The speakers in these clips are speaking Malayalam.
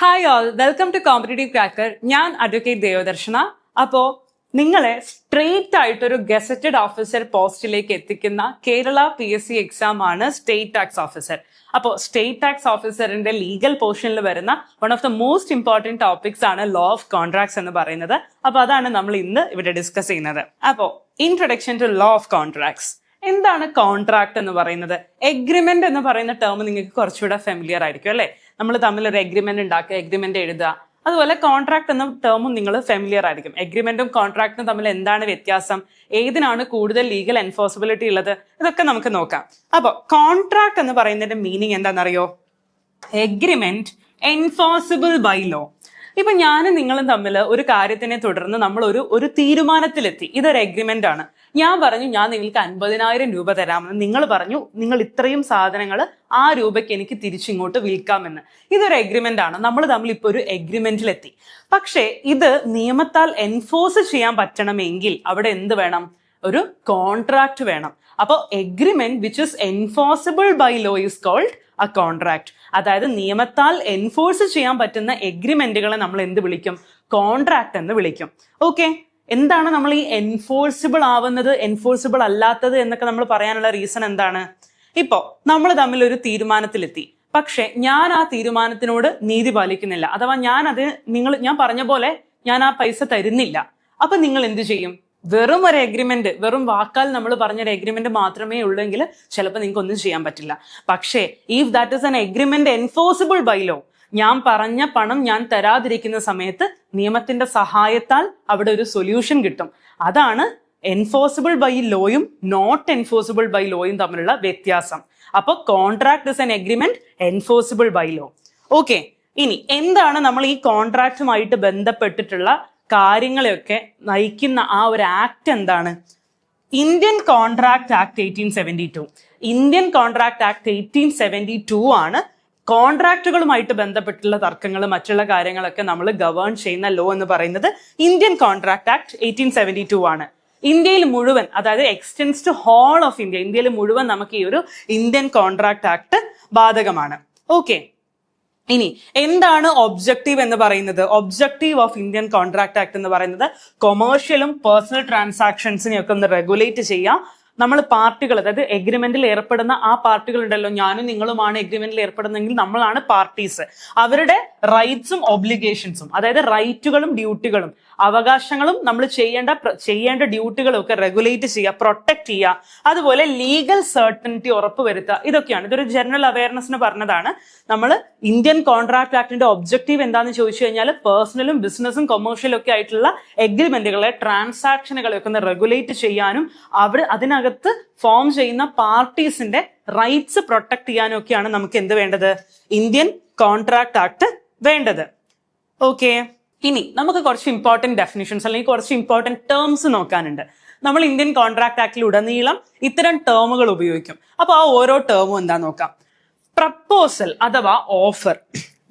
Hi all, welcome to competitive cracker. ഞാൻ അഡ്വക്കേറ്റ് ദേവദർശന. അപ്പോ നിങ്ങളെ സ്ട്രെയിറ്റ് ആയിട്ടൊരു ഗസറ്റഡ് ഓഫീസർ പോസ്റ്റിലേക്ക് എത്തിക്കുന്ന കേരള PSC എക്സാം ആണ് സ്റ്റേറ്റ് ടാക്സ് ഓഫീസർ. അപ്പോൾ സ്റ്റേറ്റ് ടാക്സ് ഓഫീസറിന്റെ ലീഗൽ പോർഷനിൽ വരുന്ന one of the most important topics ആണ് ലോ ഓഫ് കോൺട്രാക്ട്സ് എന്ന് പറയുന്നത്. അപ്പൊ അതാണ് നമ്മൾ ഇന്ന് ഇവിടെ ഡിസ്കസ് ചെയ്യുന്നത്. അപ്പോൾ introduction to law of contracts. എന്താണ് കോൺട്രാക്ട് എന്ന് പറയുന്നത്? എഗ്രിമെന്റ് എന്ന് പറയുന്ന ടേം നിങ്ങൾക്ക് കുറച്ചുകൂടെ ഫെമിലിയർ ആയിരിക്കും അല്ലെ? നമ്മൾ തമ്മിൽ ഒരു എഗ്രിമെന്റ് ഉണ്ടാക്കുക, എഗ്രിമെന്റ് എഴുതുക. അതുപോലെ കോൺട്രാക്ട് എന്ന ടേമും നിങ്ങൾ ഫെമിലിയർ ആയിരിക്കും. എഗ്രിമെന്റും കോൺട്രാക്ടും തമ്മിൽ എന്താണ് വ്യത്യാസം, ഏതിനാണ് കൂടുതൽ ലീഗൽ എൻഫോഴ്സിബിലിറ്റി ഉള്ളത്, ഇതൊക്കെ നമുക്ക് നോക്കാം. അപ്പൊ കോൺട്രാക്ട് എന്ന് പറയുന്നതിന്റെ മീനിങ് എന്താണെന്നറിയോ? Agreement enforceable by law. ഇപ്പൊ ഞാനും നിങ്ങളും തമ്മിൽ ഒരു കാര്യത്തിനെ തുടർന്ന് നമ്മൾ ഒരു തീരുമാനത്തിലെത്തി. ഇതൊരു എഗ്രിമെന്റ് ആണ്. ഞാൻ പറഞ്ഞു ഞാൻ നിങ്ങൾക്ക് 50,000 രൂപ തരാമെന്ന്. നിങ്ങൾ പറഞ്ഞു നിങ്ങൾ ഇത്രയും സാധനങ്ങൾ ആ രൂപയ്ക്ക് എനിക്ക് തിരിച്ചിങ്ങോട്ട് വിൽക്കാമെന്ന്. ഇതൊരു എഗ്രിമെന്റ് ആണ്. നമ്മൾ തമ്മിൽ ഇപ്പൊ ഒരു എഗ്രിമെന്റിലെത്തി. പക്ഷേ ഇത് നിയമത്താൽ എൻഫോഴ്സ് ചെയ്യാൻ പറ്റണമെങ്കിൽ അവിടെ എന്ത് വേണം? ഒരു കോൺട്രാക്ട് വേണം. അപ്പോൾ agreement which is enforceable by law is called a contract. അതായത് നിയമത്താൽ എൻഫോഴ്സ് ചെയ്യാൻ പറ്റുന്ന എഗ്രിമെന്റുകളെ നമ്മൾ എന്ത് വിളിക്കും? കോൺട്രാക്ട് എന്ന് വിളിക്കും. ഓക്കെ, എന്താണ് നമ്മൾ ഈ എൻഫോഴ്സിബിൾ ആവുന്നത്, എൻഫോഴ്സിബിൾ അല്ലാത്തത് എന്നൊക്കെ നമ്മൾ പറയാനുള്ള റീസൺ എന്താണ്? ഇപ്പോ നമ്മൾ തമ്മിൽ ഒരു തീരുമാനത്തിലെത്തി, പക്ഷെ ഞാൻ ആ തീരുമാനത്തിനോട് നീതി പാലിക്കുന്നില്ല, അഥവാ ഞാൻ പറഞ്ഞ പോലെ ഞാൻ ആ പൈസ തരുന്നില്ല. അപ്പൊ നിങ്ങൾ എന്ത് ചെയ്യും? വെറും ഒരു എഗ്രിമെന്റ്, വെറും വാക്കാൽ നമ്മൾ പറഞ്ഞൊരു എഗ്രിമെന്റ് മാത്രമേ ഉള്ളെങ്കിൽ ചിലപ്പോൾ നിങ്ങൾക്ക് ഒന്നും ചെയ്യാൻ പറ്റില്ല. പക്ഷേ if that is an agreement enforceable by law, ഞാൻ പറഞ്ഞ പണം ഞാൻ തരാതിരിക്കുന്ന സമയത്ത് നിയമത്തിന്റെ സഹായത്താൽ അവിടെ ഒരു സൊല്യൂഷൻ കിട്ടും. അതാണ് എൻഫോഴ്സിബിൾ ബൈ ലോയും നോട്ട് എൻഫോഴ്സിബിൾ ബൈ ലോയും തമ്മിലുള്ള വ്യത്യാസം. അപ്പൊ contract is an agreement enforceable by law. Okay, ഇനി എന്താണ് നമ്മൾ ഈ കോൺട്രാക്റ്റുമായിട്ട് ബന്ധപ്പെട്ടിട്ടുള്ള കാര്യങ്ങളെയൊക്കെ നയിക്കുന്ന ആ ഒരു ആക്ട് എന്താണ്? Indian contract act 1872. Indian contract act 1872 ആണ് കോൺട്രാക്റ്റുകളുമായിട്ട് ബന്ധപ്പെട്ടുള്ള തർക്കങ്ങൾ മറ്റുള്ള കാര്യങ്ങളൊക്കെ നമ്മൾ ഗവേൺ ചെയ്യുന്ന ലോ എന്ന് പറയുന്നത്. ഇന്ത്യൻ കോൺട്രാക്ട് ആക്ട് 1872 ആണ്. ഇന്ത്യയിൽ മുഴുവൻ, അതായത് extends to whole of India, ഇന്ത്യയിൽ മുഴുവൻ നമുക്ക് ഈ ഒരു ഇന്ത്യൻ കോൺട്രാക്ട് ആക്ട് ബാധകമാണ്. ഓക്കെ, ഇനി എന്താണ് ഒബ്ജക്റ്റീവ് എന്ന് പറയുന്നത്? Objective of Indian contract act എന്ന് പറയുന്നത് കൊമേഴ്ഷ്യലും പേഴ്സണൽ ട്രാൻസാക്ഷൻസിനെയൊക്കെ ഒന്ന് റെഗുലേറ്റ് ചെയ്യാം. നമ്മൾ പാർട്ടികൾ, അതായത് എഗ്രിമെന്റിൽ ഏർപ്പെടുന്ന ആ പാർട്ടികൾ ഉണ്ടല്ലോ, ഞാനും നിങ്ങളുമാണ് എഗ്രിമെന്റിൽ ഏർപ്പെടുന്നെങ്കിൽ നമ്മളാണ് പാർട്ടീസ്. അവരുടെ റൈറ്റ്സും ഒബ്ലിഗേഷൻസും, അതായത് റൈറ്റുകളും ഡ്യൂട്ടികളും അവകാശങ്ങളും നമ്മൾ ചെയ്യേണ്ട ഡ്യൂട്ടികളും ഒക്കെ റെഗുലേറ്റ് ചെയ്യുക, പ്രൊട്ടക്ട് ചെയ്യുക. അതുപോലെ ലീഗൽ സർട്ടനിറ്റി ഉറപ്പുവരുത്തുക. ഇതൊക്കെയാണ്. ഇതൊരു ജനറൽ അവയർനെസ്സിന് പറഞ്ഞതാണ്. നമ്മൾ ഇന്ത്യൻ കോൺട്രാക്ട് ആക്ടിന്റെ ഒബ്ജക്റ്റീവ് എന്താണെന്ന് ചോദിച്ചു കഴിഞ്ഞാൽ പേഴ്സണലും ബിസിനസ്സും കൊമേഴ്ഷ്യലും ഒക്കെ ആയിട്ടുള്ള എഗ്രിമെന്റുകളെ, ട്രാൻസാക്ഷനുകളെ ഒക്കെ ഒന്ന് റെഗുലേറ്റ് ചെയ്യാനും അതിനകത്ത് ഫോം ചെയ്യുന്ന പാർട്ടീസിന്റെ റൈറ്റ്സ് പ്രൊട്ടക്ട് ചെയ്യാനും ഒക്കെയാണ് നമുക്ക് എന്ത് വേണ്ടത്? ഇന്ത്യൻ കോൺട്രാക്ട് ആക്ട് വേണ്ടത്. ഓക്കെ, ഇനി നമുക്ക് കുറച്ച് ഇമ്പോർട്ടന്റ് ഡെഫിനിഷൻസ് അല്ലെങ്കിൽ കുറച്ച് ഇമ്പോർട്ടന്റ് ടേംസ് നോക്കാനുണ്ട്. നമ്മൾ ഇന്ത്യൻ കോൺട്രാക്ട് ആക്ടിൽ ഉടനീളം ഇത്തരം ടേമുകൾ ഉപയോഗിക്കും. അപ്പൊ ആ ഓരോ ടേമും എന്താ നോക്കാം. പ്രപ്പോസൽ അഥവാ offer.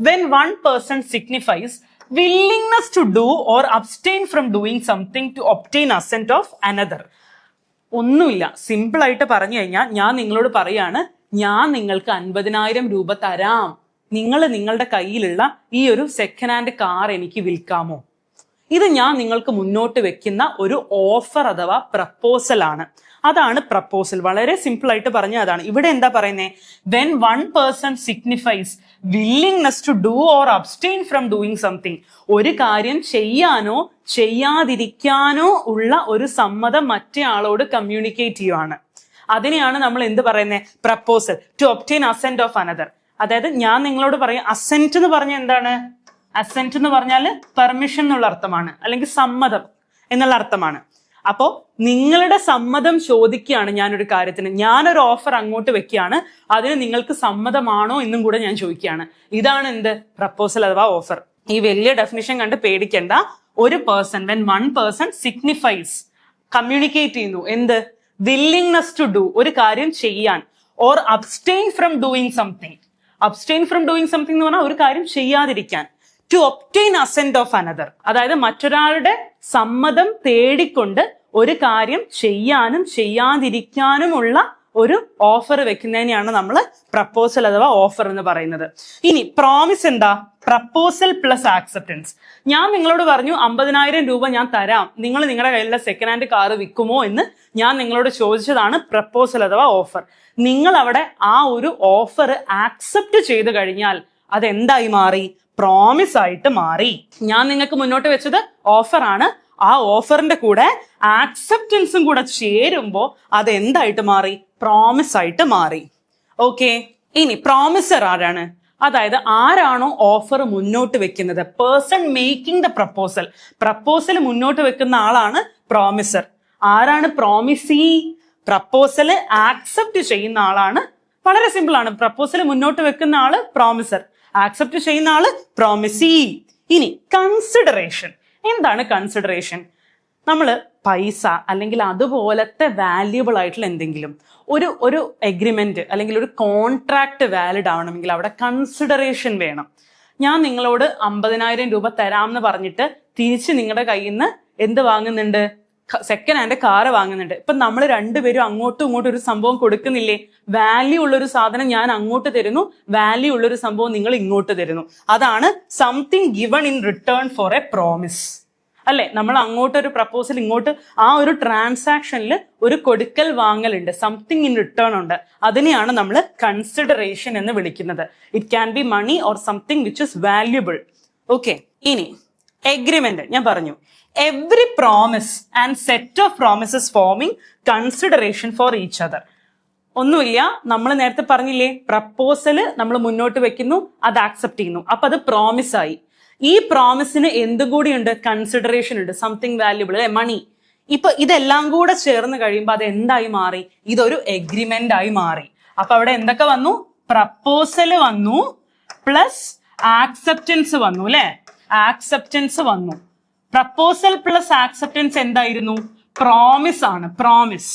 When one person signifies willingness to do or abstain from doing something to obtain assent of another. ഒന്നുമില്ല, സിമ്പിൾ ആയിട്ട് പറഞ്ഞു കഴിഞ്ഞാൽ ഞാൻ നിങ്ങളോട് പറയാണ്, ഞാൻ നിങ്ങൾക്ക് 50,000 രൂപ തരാം, നിങ്ങൾ നിങ്ങളുടെ കയ്യിലുള്ള ഈ ഒരു സെക്കൻഡ് ഹാൻഡ് കാർ എനിക്ക് വിൽക്കാമോ? ഇത് ഞാൻ നിങ്ങൾക്ക് മുന്നോട്ട് വെക്കുന്ന ഒരു ഓഫർ അഥവാ പ്രപ്പോസൽ ആണ്. അതാണ് പ്രപ്പോസൽ. വളരെ സിമ്പിൾ ആയിട്ട് പറഞ്ഞ അതാണ്. ഇവിടെ എന്താ പറയുന്നത്? When one person signifies willingness to do or abstain from doing something. ഒരു കാര്യം ചെയ്യാനോ ചെയ്യാതിരിക്കാനോ ഉള്ള ഒരു സമ്മതം മറ്റേ ആളോട് കമ്മ്യൂണിക്കേറ്റ് ചെയ്യുവാണ്. അതിനെയാണ് നമ്മൾ എന്ത് പറയുന്നത്? Proposal. To obtain assent of another. അതായത് ഞാൻ നിങ്ങളോട് പറയും, അസെന്റ് എന്ന് പറഞ്ഞാൽ എന്താണ്? അസെന്റ് എന്ന് പറഞ്ഞാൽ പെർമിഷൻ എന്നുള്ള അർത്ഥമാണ്, അല്ലെങ്കിൽ സമ്മതം എന്നുള്ള അർത്ഥമാണ്. അപ്പോ നിങ്ങളുടെ സമ്മതം ചോദിക്കുകയാണ് ഞാനൊരു കാര്യത്തിന്. ഞാനൊരു ഓഫർ അങ്ങോട്ട് വെക്കുകയാണ്, അതിന് നിങ്ങൾക്ക് സമ്മതമാണോ എന്നും കൂടെ ഞാൻ ചോദിക്കുകയാണ്. ഇതാണ് എന്ത്? പ്രപ്പോസൽ അഥവാ ഓഫർ. ഈ വലിയ ഡെഫിനിഷൻ കണ്ട് പേടിക്കേണ്ട. ഒരു person, when one person signifies, communicate ചെയ്യുന്നു എന്ത്? വില്ലിംഗ്നെസ് ടു ഡു, ഒരു കാര്യം ചെയ്യാൻ, or abstain from doing something. Abstain from doing something എന്ന് പറഞ്ഞാൽ ഒരു കാര്യം ചെയ്യാതിരിക്കാൻ. To obtain assent of another, അതായത് മറ്റൊരാളുടെ സമ്മതം തേടിക്കൊണ്ട് ഒരു കാര്യം ചെയ്യാനും ചെയ്യാതിരിക്കാനുമുള്ള ഒരു ഓഫർ വെക്കുന്നതിനെയാണ് നമ്മൾ പ്രപ്പോസൽ അഥവാ ഓഫർ എന്ന് പറയുന്നത്. ഇനി പ്രോമിസ് എന്താ? Proposal plus acceptance. ഞാൻ നിങ്ങളോട് പറഞ്ഞു 50,000 രൂപ ഞാൻ തരാം, നിങ്ങൾ നിങ്ങളുടെ കയ്യിലുള്ള സെക്കൻഡ് ഹാൻഡ് കാർ വിൽക്കുമോ എന്ന് ഞാൻ നിങ്ങളോട് ചോദിച്ചതാണ് പ്രപ്പോസൽ അഥവാ ഓഫർ. നിങ്ങൾ അവിടെ ആ ഒരു ഓഫർ ആക്സെപ്റ്റ് ചെയ്ത് കഴിഞ്ഞാൽ അതെന്തായി മാറി? പ്രോമിസ് ആയിട്ട് മാറി. ഞാൻ നിങ്ങൾക്ക് മുന്നോട്ട് വെച്ചത് ഓഫറാണ്. ആ ഓഫറിന്റെ കൂടെ ആക്സെപ്റ്റൻസും കൂടെ ചേരുമ്പോൾ അത് എന്തായിട്ട് മാറി? പ്രോമിസ് ആയിട്ട് മാറി. ഓക്കെ, ഇനി പ്രോമിസർ ആരാണ്? അതായത് ആരാണോ ഓഫർ മുന്നോട്ട് വെക്കുന്നത്, person making the proposal. Proposal മുന്നോട്ട് വെക്കുന്ന ആളാണ് പ്രോമിസർ. ആരാണ് പ്രോമിസി? പ്രപ്പോസല് ആക്സെപ്റ്റ് ചെയ്യുന്ന ആളാണ്. വളരെ സിമ്പിൾ ആണ്. പ്രപ്പോസൽ മുന്നോട്ട് വെക്കുന്ന ആള് പ്രോമിസർ, ആക്സെപ്റ്റ് ചെയ്യുന്ന ആള് പ്രോമിസി. ഇനി കൺസിഡറേഷൻ. എന്താണ് കൺസിഡറേഷൻ? നമ്മൾ പൈസ അല്ലെങ്കിൽ അതുപോലത്തെ വാല്യുബിൾ ആയിട്ടുള്ള എന്തെങ്കിലും ഒരു എഗ്രിമെന്റ് അല്ലെങ്കിൽ ഒരു കോൺട്രാക്ട് വാലിഡ് ആവണമെങ്കിൽ അവിടെ കൺസിഡറേഷൻ വേണം. ഞാൻ നിങ്ങളോട് 50,000 രൂപ തരാമെന്ന് പറഞ്ഞിട്ട് തിരിച്ച് നിങ്ങളുടെ കയ്യിൽ നിന്ന് എന്ത് വാങ്ങുന്നുണ്ട്? സെക്കൻഡ് ഹാൻഡ് കാറ് വാങ്ങുന്നുണ്ട്. ഇപ്പൊ നമ്മൾ രണ്ടുപേരും അങ്ങോട്ടും ഇങ്ങോട്ടും ഒരു സംഭവം കൊടുക്കുന്നില്ലേ? വാല്യൂ ഉള്ളൊരു സാധനം ഞാൻ അങ്ങോട്ട് തരുന്നു, വാല്യൂ ഉള്ളൊരു സംഭവം നിങ്ങൾ ഇങ്ങോട്ട് തരുന്നു. അതാണ് something given in return for a promise, അല്ലെ? നമ്മൾ അങ്ങോട്ട് ഒരു പ്രപ്പോസൽ, ഇങ്ങോട്ട് ആ ഒരു ട്രാൻസാക്ഷനിൽ ഒരു കൊടുക്കൽ വാങ്ങലുണ്ട്, സംതിങ് ഇൻ റിട്ടേൺ ഉണ്ട്. അതിനെയാണ് നമ്മൾ കൺസിഡറേഷൻ എന്ന് വിളിക്കുന്നത്. It can be money or something which is valuable. Okay, ഇനി എഗ്രിമെന്റ്. ഞാൻ പറഞ്ഞു every promise and set of promises forming consideration for each other. ഒന്നുമില്ല, നമ്മൾ നേരത്തെ പറഞ്ഞില്ലേ, പ്രപ്പോസല് നമ്മൾ മുന്നോട്ട് വെക്കുന്നു, അത് ആക്സെപ്റ്റ് ചെയ്യുന്നു, അപ്പൊ അത് പ്രോമിസ് ആയി. ഈ പ്രോമിസിന് എന്തും കൂടിയുണ്ട്? കൺസിഡറേഷൻ ഉണ്ട്, സംതിങ് വാല്യുബിൾ, മണി. ഇപ്പൊ ഇതെല്ലാം കൂടെ ചേർന്ന് കഴിയുമ്പോൾ അത് എന്തായി മാറി? ഇതൊരു എഗ്രിമെന്റ് ആയി മാറി. അപ്പൊ അവിടെ എന്തൊക്കെ വന്നു? പ്രപ്പോസല് വന്നു, പ്ലസ് ആക്സെപ്റ്റൻസ് വന്നു, അല്ലെ? ആക്സെപ്റ്റൻസ് വന്നു. പ്രപ്പോസൽ പ്ലസ് ആക്സെപ്റ്റൻസ് എന്തായിരുന്നു? പ്രോമിസ് ആണ്. പ്രോമിസ്.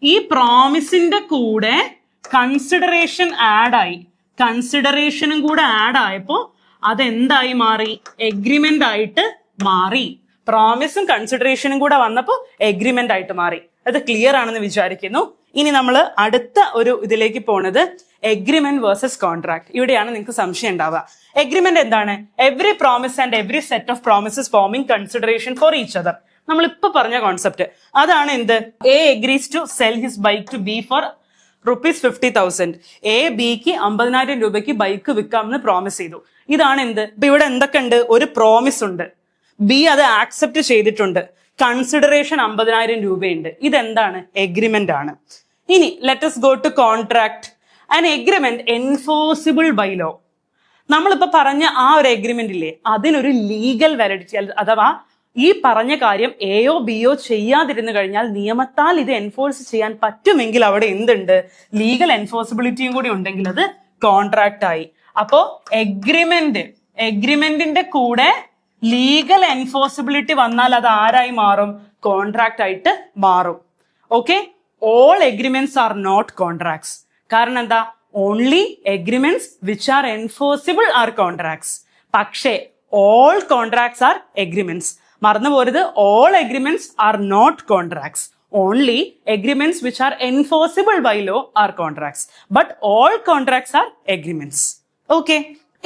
ഈ പ്രോമിസിന്റെ കൂടെ കൺസിഡറേഷൻ ആഡ് ആയി. കൺസിഡറേഷനും കൂടെ ആഡ് ആയപ്പോ അതെന്തായി മാറി? എഗ്രിമെന്റ് ആയിട്ട് മാറി. പ്രോമിസും കൺസിഡറേഷനും കൂടെ വന്നപ്പോൾ എഗ്രിമെന്റ് ആയിട്ട് മാറി. അത് ക്ലിയർ ആണെന്ന് വിചാരിക്കുന്നു. ഇനി നമ്മൾ അടുത്ത ഒരു ഇതിലേക്ക് പോണത് എഗ്രിമെന്റ് വേഴ്സസ് കോൺട്രാക്ട്. ഇവിടെയാണ് നിങ്ങൾക്ക് സംശയം ഉണ്ടാവുക. എഗ്രിമെന്റ് എന്താണ്? Every promise and every set of promises forming consideration for each other. നമ്മൾ ഇപ്പൊ പറഞ്ഞ കോൺസെപ്റ്റ് അതാണ്. എന്ത്? A agrees to sell his bike to B for ₹50,000. A ബിക്ക് 50,000 രൂപയ്ക്ക് ബൈക്ക് വിൽക്കാമെന്ന് പ്രോമിസ് ചെയ്തു. ഇതാണ് എന്ത്? ഇപ്പൊ ഇവിടെ എന്തൊക്കെ ഉണ്ട്? ഒരു പ്രോമിസ് ഉണ്ട്, ബി അത് ആക്സെപ്റ്റ് ചെയ്തിട്ടുണ്ട്, കൺസിഡറേഷൻ 50,000 രൂപയുണ്ട്. ഇതെന്താണ്? എഗ്രിമെന്റ് ആണ്. ഇനി let us go to contract. An agreement enforceable by law. നമ്മളിപ്പോ പറഞ്ഞ ആ ഒരു എഗ്രിമെന്റ് ഇല്ലേ, അതിനൊരു ലീഗൽ വാലിഡിറ്റി, അഥവാ ഈ പറഞ്ഞ കാര്യം എയോ ബിയോ ചെയ്യാതിരുന്നു കഴിഞ്ഞാൽ നിയമത്താൽ ഇത് എൻഫോഴ്സ് ചെയ്യാൻ പറ്റുമെങ്കിൽ അവിടെ എന്തുണ്ട്? ലീഗൽ എൻഫോഴ്സിബിലിറ്റിയും കൂടി ഉണ്ടെങ്കിൽ അത് കോൺട്രാക്ട് ആയി. അപ്പോ എഗ്രിമെന്റിന്റെ കൂടെ ലീഗൽ എൻഫോഴ്സിബിലിറ്റി വന്നാൽ അത് ആരായി മാറും? കോൺട്രാക്ട് ആയിട്ട് മാറും. Okay, all agreements are not contracts. കാരണം എന്താ? Only agreements which are enforceable are contracts. പക്ഷേ ഓൾ കോൺട്രാക്ട്സ് ആർ എഗ്രിമെന്റ്സ്. മറന്നു പോരുത്, all agreements are not contracts. Only agreements which are enforceable by law are contracts, but all contracts are agreements. Okay,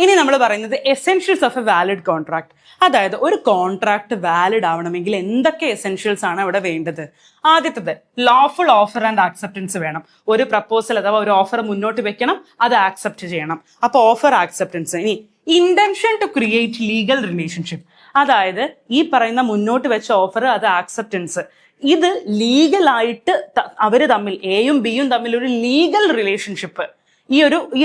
ഇനി നമ്മൾ പറയുന്നത് essentials of a valid contract. അതായത് ഒരു കോൺട്രാക്ട് വാലിഡ് ആവണമെങ്കിൽ എന്തൊക്കെ എസെൻഷ്യൽസ് ആണ് അവിടെ വേണ്ടത്? ആദ്യത്തേത് ലോഫുൾ ഓഫർ ആൻഡ് ആക്സെപ്റ്റൻസ് വേണം. ഒരു പ്രപ്പോസൽ അഥവാ ഒരു ഓഫർ മുന്നോട്ട് വെക്കണം, അത് ആക്സെപ്റ്റ് ചെയ്യണം. അപ്പൊ ഓഫർ, ആക്സെപ്റ്റൻസ്. ഇനി intention to create legal relationship. അതായത് ഈ പറയുന്ന മുന്നോട്ട് വെച്ച ഓഫർ, അത് ആക്സെപ്റ്റൻസ്, ഇത് ലീഗലായിട്ട് അവര് തമ്മിൽ, എയും ബിയും തമ്മിൽ ഒരു ലീഗൽ റിലേഷൻഷിപ്പ് ഈ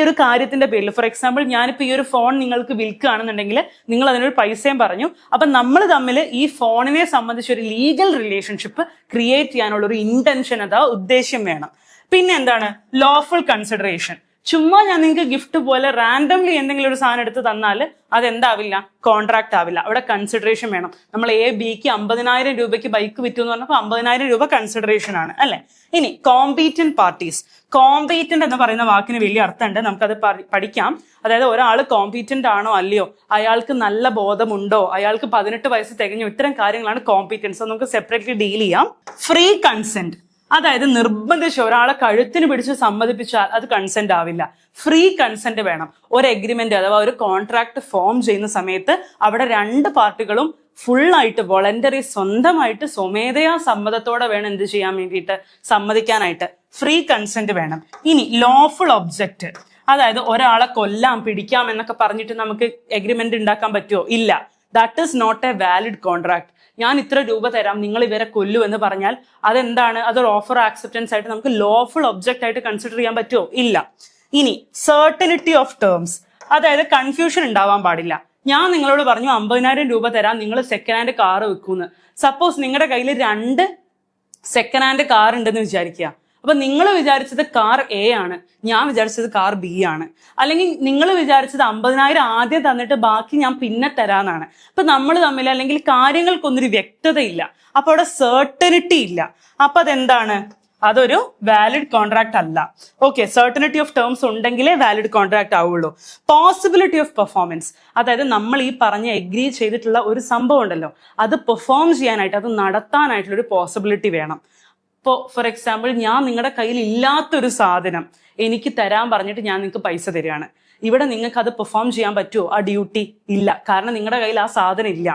ഒരു കാര്യത്തിന്റെ പേരിൽ. ഫോർ എക്സാമ്പിൾ, ഞാനിപ്പോ ഈ ഒരു ഫോൺ നിങ്ങൾക്ക് വിൽക്കുകയാണെന്നുണ്ടെങ്കിൽ നിങ്ങൾ അതിനൊരു പൈസയും പറഞ്ഞു. അപ്പൊ നമ്മൾ തമ്മിൽ ഈ ഫോണിനെ സംബന്ധിച്ച് ഒരു ലീഗൽ റിലേഷൻഷിപ്പ് ക്രിയേറ്റ് ചെയ്യാനുള്ള ഒരു ഇന്റൻഷൻ, അതാ ഉദ്ദേശ്യം വേണം. പിന്നെ എന്താണ്? Lawful consideration. ചുമ്മാ ഞാൻ നിങ്ങൾക്ക് ഗിഫ്റ്റ് പോലെ റാൻഡംലി എന്തെങ്കിലും ഒരു സാധനം എടുത്ത് തന്നാൽ അതെന്താവില്ല? കോൺട്രാക്ട് ആവില്ല. അവിടെ കൺസിഡറേഷൻ വേണം. നമ്മൾ എ ബിക്ക് 50,000 രൂപയ്ക്ക് ബൈക്ക് വിറ്റു എന്ന് പറഞ്ഞപ്പോൾ 50,000 രൂപ കൺസിഡറേഷൻ ആണ്, അല്ലെ? ഇനി കോമ്പീറ്റന്റ് പാർട്ടീസ്. കോമ്പീറ്റന്റ് എന്ന് പറയുന്ന വാക്കിന് വലിയ അർത്ഥമുണ്ട്, നമുക്കത് പഠിക്കാം. അതായത് ഒരാൾ കോമ്പീറ്റന്റ് ആണോ അല്ലയോ, അയാൾക്ക് നല്ല ബോധമുണ്ടോ, അയാൾക്ക് 18 വയസ്സ് തികഞ്ഞു, ഇത്തരം കാര്യങ്ങളാണ് കോമ്പീറ്റൻസ്. നമുക്ക് സെപ്പറേറ്റ്ലി ഡീൽ ചെയ്യാം. Free consent. അതായത് നിർബന്ധിച്ച് ഒരാളെ കഴുത്തിന് പിടിച്ച് സമ്മതിപ്പിച്ചാൽ അത് കൺസെന്റ് ആവില്ല. ഫ്രീ കൺസെന്റ് വേണം. ഒരു എഗ്രിമെന്റ് അഥവാ ഒരു കോൺട്രാക്ട് ഫോം ചെയ്യുന്ന സമയത്ത് അവിടെ രണ്ട് പാർട്ടികളും ഫുള്ളായിട്ട് വോളണ്ടറി സ്വന്തമായിട്ട് സ്വമേധയാ സമ്മതത്തോടെ വേണം എന്ത് ചെയ്യാൻ വേണ്ടിയിട്ട്, സമ്മതിക്കാനായിട്ട്. ഫ്രീ കൺസെന്റ് വേണം. ഇനി ലോഫുൾ ഒബ്ജക്റ്റ്, അതായത് ഒരാളെ കൊല്ലാം പിടിക്കാം എന്നൊക്കെ പറഞ്ഞിട്ട് നമുക്ക് എഗ്രിമെന്റ് ഉണ്ടാക്കാൻ പറ്റുമോ? ഇല്ല. That is not a valid contract. ഞാൻ ഇത്ര രൂപ തരാം, നിങ്ങൾ ഇവരെ കൊല്ലു എന്ന് പറഞ്ഞാൽ അതെന്താണ്? അതൊരു ഓഫർ ആക്സെപ്റ്റൻസ് ആയിട്ട് നമുക്ക് ലോഫുൾ ഒബ്ജക്റ്റ് ആയിട്ട് കൺസിഡർ ചെയ്യാൻ പറ്റുമോ? ഇല്ല. ഇനി സർട്ടനിറ്റി ഓഫ് ടേംസ്, അതായത് കൺഫ്യൂഷൻ ഉണ്ടാവാൻ പാടില്ല. ഞാൻ നിങ്ങളോട് പറഞ്ഞു 50,000 രൂപ തരാം, നിങ്ങൾ സെക്കൻഡ് ഹാൻഡ് കാർ വെക്കൂന്ന്. സപ്പോസ് നിങ്ങളുടെ കയ്യിൽ 2 സെക്കൻഡ് ഹാൻഡ് കാർ ഉണ്ടെന്ന് വിചാരിക്കുക. അപ്പൊ നിങ്ങൾ വിചാരിച്ചത് കാർ എ ആണ്, ഞാൻ വിചാരിച്ചത് കാർ ബി ആണ്. അല്ലെങ്കിൽ നിങ്ങൾ വിചാരിച്ചത് 50,000 ആദ്യം തന്നിട്ട് ബാക്കി ഞാൻ പിന്നെ തരാന്നാണ്. അപ്പൊ നമ്മൾ തമ്മിൽ അല്ലെങ്കിൽ കാര്യങ്ങൾക്കൊന്നൊരു വ്യക്തതയില്ല. അപ്പൊ അവിടെ സർട്ടനിറ്റി ഇല്ല. അപ്പൊ അതെന്താണ്? അതൊരു വാലിഡ് കോൺട്രാക്ട് അല്ല. ഓക്കെ, സർട്ടനിറ്റി ഓഫ് ടേംസ് ഉണ്ടെങ്കിലേ വാലിഡ് കോൺട്രാക്ട് ആവുള്ളൂ. പോസിബിലിറ്റി ഓഫ് പെർഫോമൻസ്, അതായത് നമ്മൾ ഈ പറഞ്ഞ എഗ്രി ചെയ്തിട്ടുള്ള ഒരു സംഭവം ഉണ്ടല്ലോ, അത് പെർഫോം ചെയ്യാനായിട്ട്, അത് നടത്താനായിട്ടുള്ള ഒരു പോസിബിലിറ്റി വേണം. ഇപ്പോൾ ഫോർ എക്സാമ്പിൾ, ഞാൻ നിങ്ങളുടെ കയ്യിൽ ഇല്ലാത്തൊരു സാധനം എനിക്ക് തരാൻ പറഞ്ഞിട്ട് ഞാൻ നിങ്ങൾക്ക് പൈസ തരികയാണ്. ഇവിടെ നിങ്ങൾക്ക് അത് പെർഫോം ചെയ്യാൻ പറ്റുമോ? ആ ഡ്യൂട്ടി ഇല്ല, കാരണം നിങ്ങളുടെ കയ്യിൽ ആ സാധനം ഇല്ല.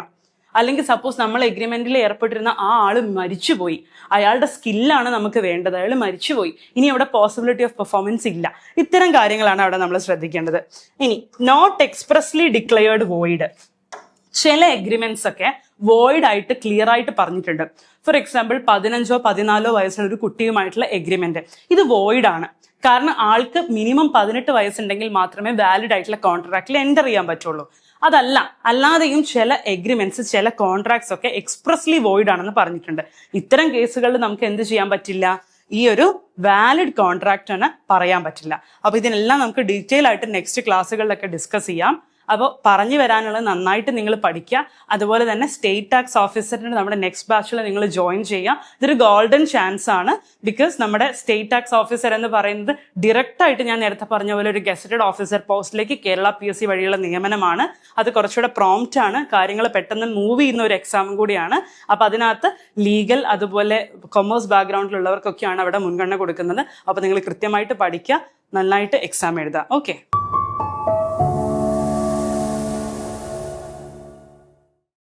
അല്ലെങ്കിൽ സപ്പോസ് നമ്മൾ എഗ്രിമെന്റിൽ ഏർപ്പെട്ടിരുന്ന ആ ആള് മരിച്ചുപോയി, അയാളുടെ സ്കില്ലാണ് നമുക്ക് വേണ്ടത്, അയാൾ മരിച്ചുപോയി, ഇനി അവിടെ പോസിബിലിറ്റി ഓഫ് പെർഫോമൻസ് ഇല്ല. ഇത്തരം കാര്യങ്ങളാണ് അവിടെ നമ്മൾ ശ്രദ്ധിക്കേണ്ടത്. ഇനി നോട്ട് എക്സ്പ്രസ്ലി ഡിക്ലെയർഡ് വോയിഡ്, ചില എഗ്രിമെന്റ്സ് ഒക്കെ വോയിഡ് ആയിട്ട് ക്ലിയർ ആയിട്ട് പറഞ്ഞിട്ടുണ്ട്. ഫോർ എക്സാമ്പിൾ 15 14 വയസ്സുള്ള ഒരു കുട്ടിയുമായിട്ടുള്ള എഗ്രിമെന്റ്, ഇത് വോയിഡ് ആണ്. കാരണം ആൾക്ക് മിനിമം 18 വയസ്സുണ്ടെങ്കിൽ മാത്രമേ വാലിഡ് ആയിട്ടുള്ള കോൺട്രാക്റ്റിൽ എൻ്റർ ചെയ്യാൻ പറ്റുള്ളൂ. അല്ലാതെയും ചില എഗ്രിമെന്റ്സ്, ചില കോൺട്രാക്ട്സ് ഒക്കെ എക്സ്പ്രസ്ലി വോയിഡ് ആണെന്ന് പറഞ്ഞിട്ടുണ്ട്. ഇത്തരം കേസുകളിൽ നമുക്ക് എന്ത് ചെയ്യാൻ പറ്റില്ല? ഈ ഒരു വാലിഡ് കോൺട്രാക്റ്റ് എന്ന് പറയാൻ പറ്റില്ല. അപ്പൊ ഇതിനെല്ലാം നമുക്ക് ഡീറ്റെയിൽ ആയിട്ട് നെക്സ്റ്റ് ക്ലാസ്സുകളിലൊക്കെ ഡിസ്കസ് ചെയ്യാം. അപ്പോൾ പറഞ്ഞു വരാനുള്ളത് നന്നായിട്ട് നിങ്ങൾ പഠിക്കുക. അതുപോലെ തന്നെ സ്റ്റേറ്റ് ടാക്സ് ഓഫീസറിന് നമ്മുടെ നെക്സ്റ്റ് ബാച്ചിൽ നിങ്ങൾ ജോയിൻ ചെയ്യുക. ഇതൊരു ഗോൾഡൻ ചാൻസ് ആണ്. ബിക്കോസ് നമ്മുടെ സ്റ്റേറ്റ് ടാക്സ് ഓഫീസർ എന്ന് പറയുന്നത് ഡയറക്റ്റ് ആയിട്ട് ഞാൻ നേരത്തെ പറഞ്ഞ പോലെ ഒരു ഗസറ്റഡ് ഓഫീസർ പോസ്റ്റിലേക്ക് കേരള PSC വഴിയുള്ള നിയമനമാണ്. അത് കുറച്ചുകൂടെ പ്രോംപ്റ്റ് ആണ്, കാര്യങ്ങൾ പെട്ടെന്ന് മൂവ് ചെയ്യുന്ന ഒരു എക്സാമും കൂടിയാണ്. അപ്പോൾ അതിനകത്ത് ലീഗൽ അതുപോലെ കൊമേഴ്സ് ബാക്ക്ഗ്രൗണ്ടിലുള്ളവർക്കൊക്കെയാണ് അവിടെ മുൻഗണന കൊടുക്കുന്നത്. അപ്പോൾ നിങ്ങൾ കൃത്യമായിട്ട് പഠിക്കുക, നന്നായിട്ട് എക്സാം എഴുതുക. ഓക്കെ.